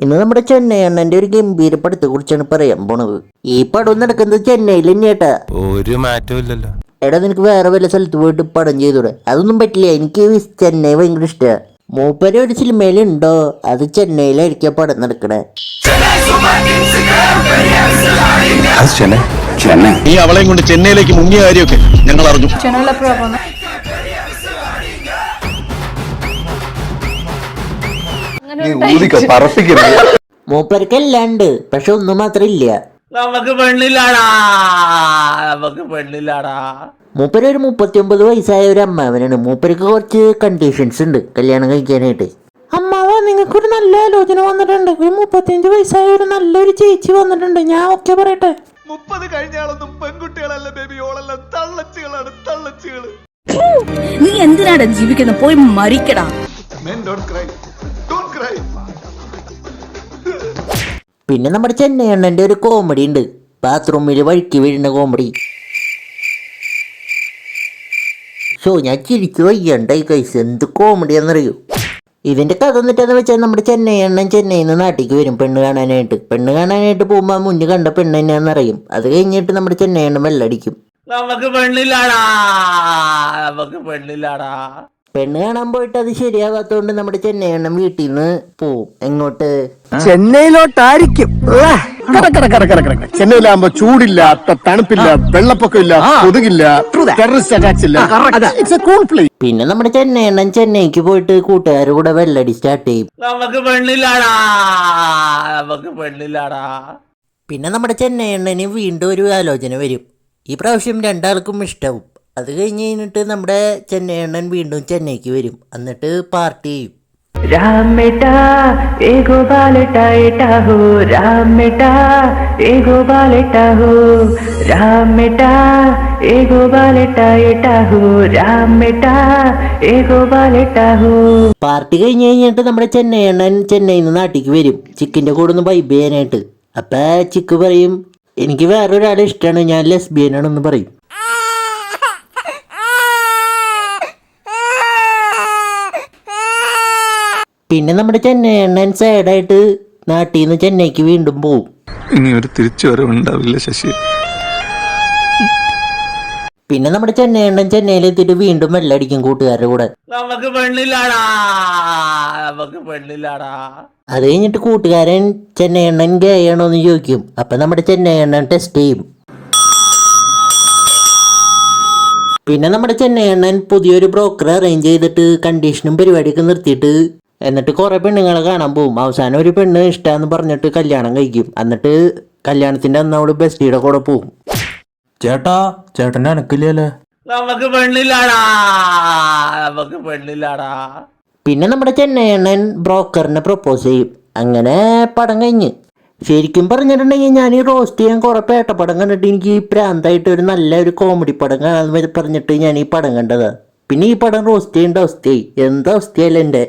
ഇന്ന് നമ്മുടെ ചെന്നൈ അണ്ണന്റെ ഒരു ഗംഭീര പടത്തെ കുറിച്ചാണ് പറയാൻ പോണത്. ഈ പടം നടക്കുന്നത് ചെന്നൈയിൽ തന്നെയാട്ടാ. ഒരു മാറ്റവും ഇല്ലല്ലോ. എടാ, നിനക്ക് വേറെ വല്ല സ്ഥലത്ത് പോയിട്ട് പടം ചെയ്തൂടെ? അതൊന്നും പറ്റില്ല. എനിക്ക് ചെന്നൈ ഭയങ്കര ഇഷ്ടമാണ്. മൂപ്പര് ഒരു സിനിമയിലുണ്ടോ അത് ചെന്നൈയിലായിരിക്കും പടം നടക്കണേ. നീ അവളെയും കൊണ്ട് ചെന്നൈയിലേക്ക് മുങ്ങിയ കാര്യമൊക്കെ ഞങ്ങൾ അറിഞ്ഞു. മൂപ്പർക്കെല്ലാണ്ട്, പക്ഷെ ഒന്നും മാത്രം ഇല്ല. നമുക്ക് പെണ്ണില്ലാടാ. മൂപ്പര് ഒരു 39 വയസ്സായ ഒരു അമ്മാവനാണ്. മൂപ്പർക്ക് കുറച്ച് കണ്ടീഷൻസ് ഉണ്ട് കല്യാണം കഴിക്കാനായിട്ട്. അമ്മാവ, നിങ്ങൾക്കൊരു നല്ല ആലോചന വന്നിട്ടുണ്ട്. ഒരു 35 വയസ്സായ ഒരു നല്ലൊരു ചേച്ചി വന്നിട്ടുണ്ട്. ഞാൻ ഓക്കെ പറയട്ടെ? 30 കഴിഞ്ഞാളൊന്നും പെൺകുട്ടികളല്ല ബേബി, ഓളെല്ലാം തള്ളച്ചികളാണ്, തള്ളച്ചികള്. നീ എന്തിനാണ് ജീവിക്കുന്നത്? പോയി മരിക്കടാ. പിന്നെ നമ്മുടെ ചെന്നൈ അണ്ണന്റെ ഒരു കോമഡി ഉണ്ട്, ബാത്റൂമിൽ വഴുക്കി വീഴുന്ന കോമഡി. ഞാൻ ചിരിച്ചു വയ്യണ്ടായി കൈസ്. എന്ത് കോമഡിയാണെന്നറിയൂ. ഇതിന്റെ കഥ എന്നിട്ടെന്ന് വെച്ചാൽ നമ്മുടെ ചെന്നൈ അണ്ണൻ ചെന്നൈയിൽ നിന്ന് നാട്ടിലേക്ക് വരും പെണ്ണ് കാണാനായിട്ട് പോകുമ്പോൾ മുന്നിൽ കണ്ട പെണ്ണ് തന്നെയാണെന്നറിയും. അത് കഴിഞ്ഞിട്ട് നമ്മുടെ ചെന്നൈ അണ്ണൻ വെള്ളടിക്കും. നമുക്ക് പെണ്ണില്ലാടാ. പെണ്ണ് കാണാൻ പോയിട്ട് അത് ശരിയാവാത്തോണ്ട് നമ്മുടെ ചെന്നൈ അണ്ണൻ വീട്ടിൽ നിന്ന് പോവും. എങ്ങോട്ട്? ചെന്നൈയിലോട്ടായിരിക്കും. ചെന്നൈയിലാകുമ്പോ ചൂടില്ല, തണുപ്പില്ല, വെള്ളപ്പൊക്കം ഇല്ല, കൊതുകില്ല, ടെററിസ്റ്റ് അറ്റാക്സ് ഇല്ല. It's A cool place. പിന്നെ നമ്മുടെ ചെന്നൈ അണ്ണൻ ചെന്നൈക്ക് പോയിട്ട് കൂട്ടുകാരുടെ കൂടെ വെള്ളടി സ്റ്റാർട്ട് ചെയ്യും. നമുക്ക് പെണ്ണില്ലാടാ. പിന്നെ നമ്മുടെ ചെന്നൈ അണ്ണന് വീണ്ടും ഒരു ആലോചന വരും. ഈ പ്രാവശ്യം രണ്ടാൾക്കും ഇഷ്ടാവും. അത് കഴിഞ്ഞിട്ട് നമ്മുടെ ചെന്നൈ അണ്ണൻ വീണ്ടും ചെന്നൈക്ക് വരും. എന്നിട്ട് പാർട്ടി ചെയ്യും. പാർട്ടി കഴിഞ്ഞിട്ട് നമ്മുടെ ചെന്നൈ അണ്ണൻ ചെന്നൈയിൽ നിന്ന് നാട്ടിലേക്ക് വരും ചിക്കിന്റെ കൂടെ ഒന്ന് വൈബ് ചെയ്യാനായിട്ട്. അപ്പൊ ചിക്ക് പറയും, എനിക്ക് വേറൊരാളെ ഇഷ്ടമാണ്, ഞാൻ ലെസ്ബിയനാണെന്ന് പറയും. പിന്നെ നമ്മുടെ ചെന്നൈ അണ്ണൻ സൈഡായിട്ട് നാട്ടിൽ നിന്ന് ചെന്നൈക്ക് വീണ്ടും പോവും. ഇനി ഒരു തിരിച്ചുവരവുണ്ടാവില്ല ശശി. പിന്നെ നമ്മുടെ ചെന്നൈ അണ്ണൻ ചെന്നൈയിലെത്തിയിട്ട് വീണ്ടും വെള്ളടിക്കും കൂട്ടുകാരുടെ കൂടെ. നമുക്ക് പെണ്ണില്ലാടാ. അത് കഴിഞ്ഞിട്ട് കൂട്ടുകാരൻ ചെന്നൈ അണ്ണൻ ഗേ ആണോന്ന് ചോദിക്കും. അപ്പൊ നമ്മുടെ ചെന്നൈ അണ്ണൻ ടെസ്റ്റ് ചെയ്യും. പിന്നെ നമ്മുടെ ചെന്നൈ അണ്ണൻ പുതിയൊരു ബ്രോക്കർ അറേഞ്ച് ചെയ്തിട്ട് കണ്ടീഷനും പരിപാടിയൊക്കെ നിർത്തിയിട്ട് എന്നിട്ട് കുറെ പെണ്ണുങ്ങളെ കാണാൻ പോവും. അവസാനം ഒരു പെണ്ണ് ഇഷ്ടാന്ന് പറഞ്ഞിട്ട് കല്യാണം കഴിക്കും. എന്നിട്ട് കല്യാണത്തിന്റെ അന്ന് അവള് ബെസ്റ്റിയുടെ കൂടെ പോവും. ചേട്ടൻ്റെ അനക്കില്ലല്ലേ? നമുക്ക് പെണ്ണില്ലാടാ. പിന്നെ നമ്മുടെ ചെന്നൈ അണ്ണൻ ബ്രോക്കറിനെ പ്രപ്പോസ് ചെയ്യും. അങ്ങനെ പടം കഴിഞ്ഞ്. ശരിക്കും പറഞ്ഞിട്ടുണ്ടെങ്കിൽ ഞാൻ ഈ റോസ്റ്റ് ചെയ്യാൻ കുറെ പേട്ടപ്പടം കണ്ടിട്ട് എനിക്ക് പ്രാന്തായിട്ട് ഒരു നല്ലൊരു കോമഡി പടം കാണാൻ പറഞ്ഞിട്ട് ഞാൻ ഈ പടം കണ്ടതാ. പിന്നെ ഈ പടം റോസ്റ്റ് ചെയ്യേണ്ട അവസ്ഥയായി. എന്താ അവസ്ഥയല്ല എൻ്റെ.